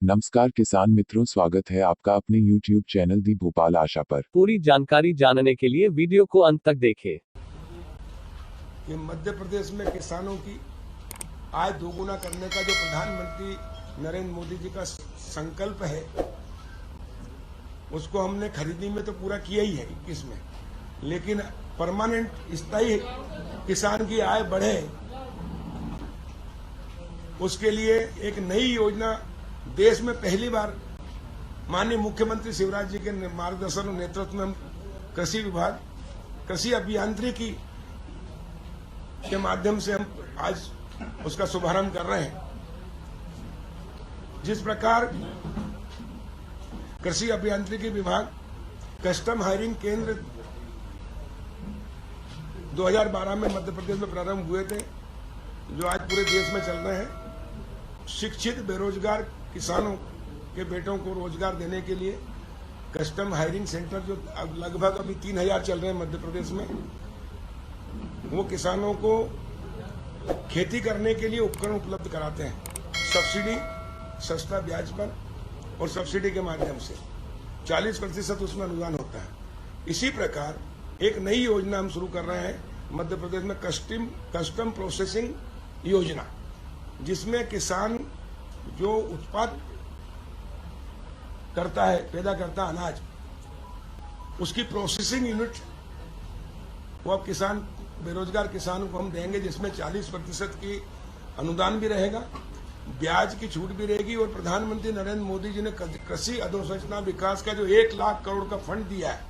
नमस्कार किसान मित्रों, स्वागत है आपका अपने YouTube चैनल दी भोपाल आशा पर। पूरी जानकारी जानने के लिए वीडियो को अंत तक देखें। कि मध्य प्रदेश में किसानों की आय दोगुना करने का जो प्रधानमंत्री नरेंद्र मोदी जी का संकल्प है, उसको हमने खरीदी में तो पूरा किया ही है 21 में, लेकिन परमानेंट स्थायी किसान की आय बढ़े, उसके लिए एक नई योजना देश में पहली बार माननीय मुख्यमंत्री शिवराज जी के मार्गदर्शन और नेतृत्व में हम कृषि विभाग, कृषि अभियांत्रिकी के माध्यम से हम आज उसका शुभारंभ कर रहे हैं। जिस प्रकार कृषि अभियांत्रिकी विभाग कस्टम हायरिंग केंद्र 2012 में मध्य प्रदेश में प्रारंभ हुए थे, जो आज पूरे देश में चल रहे हैं। शिक्षित बेरोजगार किसानों के बेटों को रोजगार देने के लिए कस्टम हायरिंग सेंटर जो लगभग अभी 3000 चल रहे हैं मध्य प्रदेश में, वो किसानों को खेती करने के लिए उपकरण उपलब्ध कराते हैं। सब्सिडी, सस्ता ब्याज पर और सब्सिडी के माध्यम से 40% उसमें अनुदान होता है। इसी प्रकार एक नई योजना हम शुरू कर रहे हैं मध्य प्रदेश में, कस्टम प्रोसेसिंग योजना, जिसमें किसान जो उत्पाद करता है, पैदा करता है अनाज, उसकी प्रोसेसिंग यूनिट वो अब किसान, बेरोजगार किसान को हम देंगे, जिसमें 40% की अनुदान भी रहेगा, ब्याज की छूट भी रहेगी। और प्रधानमंत्री नरेंद्र मोदी जी ने कृषि अधोसंरचना विकास का जो 1 लाख करोड़ का फंड दिया है,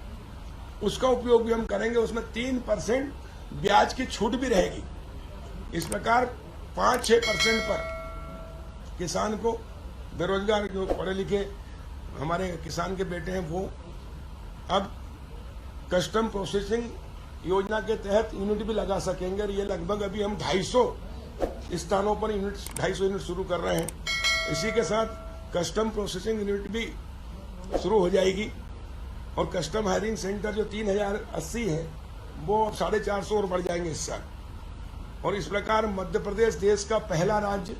उसका उपयोग भी हम करेंगे। उसमें 3% ब्याज की छूट भी रहेगी। इस प्रकार 5-6% पर किसान को, बेरोजगार जो पढ़े लिखे हमारे किसान के बेटे हैं, वो अब कस्टम प्रोसेसिंग योजना के तहत यूनिट भी लगा सकेंगे। और ये लगभग अभी हम 250 स्थानों पर यूनिट, 250 यूनिट शुरू कर रहे हैं। इसी के साथ कस्टम प्रोसेसिंग यूनिट भी शुरू हो जाएगी। और कस्टम हायरिंग सेंटर जो 3080 है, वो 450 और बढ़ जाएंगे इस साल। और इस प्रकार मध्य प्रदेश देश का पहला राज्य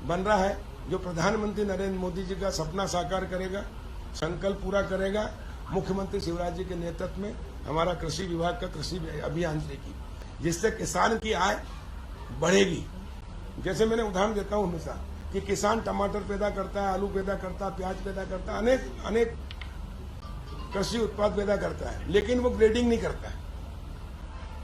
बन रहा है जो प्रधानमंत्री नरेंद्र मोदी जी का सपना साकार करेगा, संकल्प पूरा करेगा। मुख्यमंत्री शिवराज जी के नेतृत्व में हमारा कृषि विभाग का कृषि अभियांत्रिकी, जिससे किसान की आय बढ़ेगी। जैसे मैंने उदाहरण देता हूं हमेशा कि किसान टमाटर पैदा करता है, आलू पैदा करता है, प्याज पैदा करता है, अनेक कृषि उत्पाद पैदा करता है, लेकिन वो ग्रेडिंग नहीं करता है।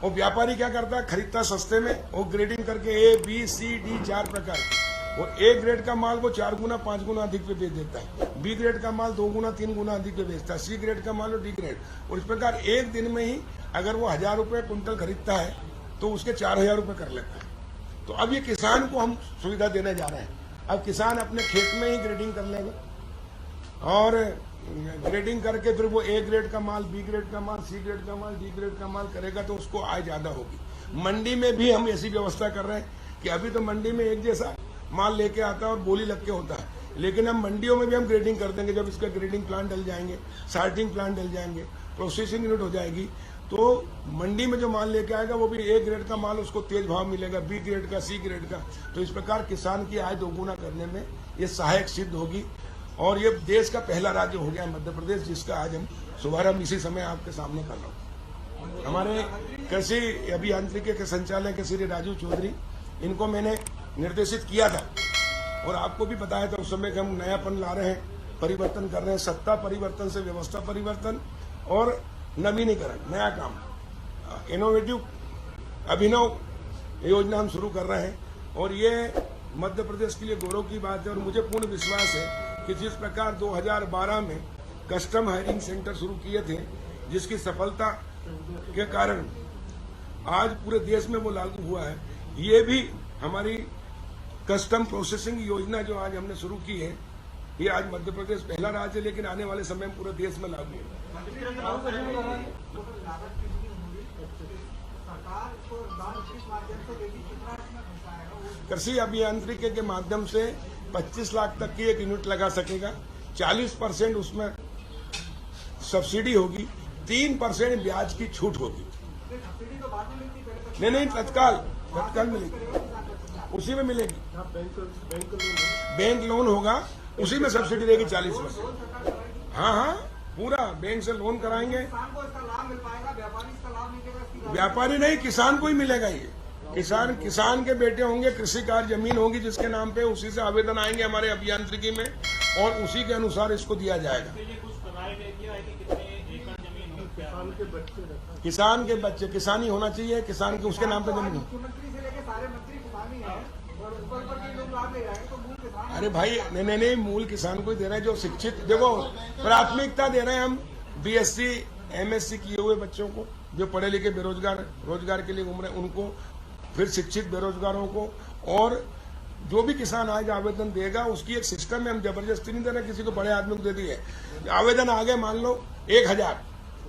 वो व्यापारी क्या करता है, खरीदता सस्ते में, वो ग्रेडिंग करके A, B, C, D 4 प्रकार के, और A ग्रेड का माल वो 4 गुना 5 गुना अधिक पे बेच देता है, B ग्रेड का माल 2 गुना 3 गुना अधिक पे बेचता है, C ग्रेड का माल और D ग्रेड। और इस प्रकार एक दिन में ही अगर वो 1000 रुपये कुंटल खरीदता है तो उसके 4000 रुपये कर लेता है। तो अब ये किसान को हम सुविधा देने जा रहे हैं। अब किसान अपने खेत में ही ग्रेडिंग कर लेगा, और ग्रेडिंग करके फिर वो A ग्रेड का माल, B ग्रेड का माल, C ग्रेड का माल, D ग्रेड का माल करेगा, तो उसको आय ज्यादा होगी। मंडी में भी हम ऐसी व्यवस्था कर रहे हैं कि अभी तो मंडी में एक जैसा माल लेके आता है और बोली लग के होता है, लेकिन हम मंडियों में भी हम ग्रेडिंग कर देंगे। जब इसका ग्रेडिंग प्लांट डल जाएंगे, सार्टिंग प्लांट डल जाएंगे, प्रोसेसिंग यूनिट हो जाएगी, तो मंडी में जो माल लेके आएगा वो भी A ग्रेड का माल उसको तेज भाव मिलेगा, B ग्रेड का, C ग्रेड का। तो इस प्रकार किसान की आय दोगुना करने में ये सहायक सिद्ध होगी। और ये देश का पहला राज्य हो गया मध्य प्रदेश, जिसका आज हम शुभारंभ इसी समय आपके सामने कर रहा हूँ। हमारे कृषि अभियांत्रिकी के संचालक श्री राजू चौधरी, इनको मैंने निर्देशित किया था और आपको भी बताया था उस समय कि हम नयापन ला रहे हैं, परिवर्तन कर रहे हैं, सत्ता परिवर्तन से व्यवस्था परिवर्तन और नवीनीकरण, नया काम, इनोवेटिव, अभिनव योजना हम शुरू कर रहे हैं। और ये मध्य प्रदेश के लिए गौरव की बात है। और मुझे पूर्ण विश्वास है कि जिस प्रकार 2012 में कस्टम हायरिंग सेंटर शुरू किए थे, जिसकी सफलता के कारण आज पूरे देश में वो लागू हुआ है, ये भी हमारी कस्टम प्रोसेसिंग योजना जो आज हमने शुरू की है, ये आज मध्य प्रदेश पहला राज्य है, लेकिन आने वाले समय में पूरे देश में लागू है। कृषि अभियांत्रिकी के माध्यम से 25 लाख तक की एक यूनिट लगा सकेगा, 40% उसमें सब्सिडी होगी, 3% ब्याज की छूट होगी। नहीं, तत्काल मिलेगी, उसी में मिलेगी। बैंक लोन होगा उसी में सब्सिडी रहेगी 40%। हाँ हाँ, पूरा बैंक से लोन कराएंगे। किसान को इसका लाभ मिल पाएगा, व्यापारी इसका लाभ नहीं देगा, इसकी व्यापारी नहीं, किसान को ही मिलेगा ये। किसान के बेटे होंगे, कृषि कार्य जमीन होगी जिसके नाम पे, उसी से आवेदन आएंगे हमारे अभियांत्रिकी में और उसी के अनुसार इसको दिया जाएगा। किसान के बच्चे, किसान ही होना चाहिए, किसान के उसके नाम पे जमीन हो। मुख्यमंत्री से लेकर सारे मंत्री किसान ही हैं और ऊपर के लोग लाभ ले जाएंगे, तो मूल किसान। अरे भाई नहीं, मूल किसान को ही दे रहे हैं जो शिक्षित। देखो, प्राथमिकता दे रहे हैं हम बीएससी एमएससी किए हुए बच्चों को, जो पढ़े लिखे बेरोजगार, रोजगार के लिए घूम रहे हैं उनको, फिर शिक्षित बेरोजगारों को, और जो भी किसान आज आवेदन देगा उसकी एक सिस्टम है। हम जबरदस्ती नहीं दे रहे किसी को, बड़े आदमी को दे दिए। आवेदन आ गए मान लो 1000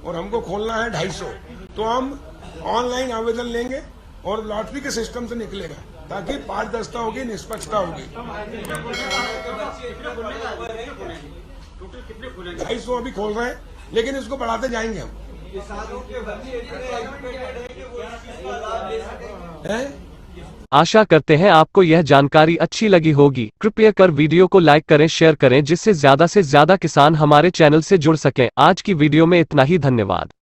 और हमको खोलना है 250, तो हम ऑनलाइन आवेदन लेंगे और लॉटरी के सिस्टम से निकलेगा, ताकि पारदर्शिता होगी, निष्पक्षता होगी। 250 अभी खोल रहे हैं, लेकिन इसको बढ़ाते जाएंगे हम। आशा करते हैं आपको यह जानकारी अच्छी लगी होगी। कृपया कर वीडियो को लाइक करें, शेयर करें, जिससे ज्यादा से ज्यादा किसान हमारे चैनल से जुड़ सकें। आज की वीडियो में इतना ही, धन्यवाद।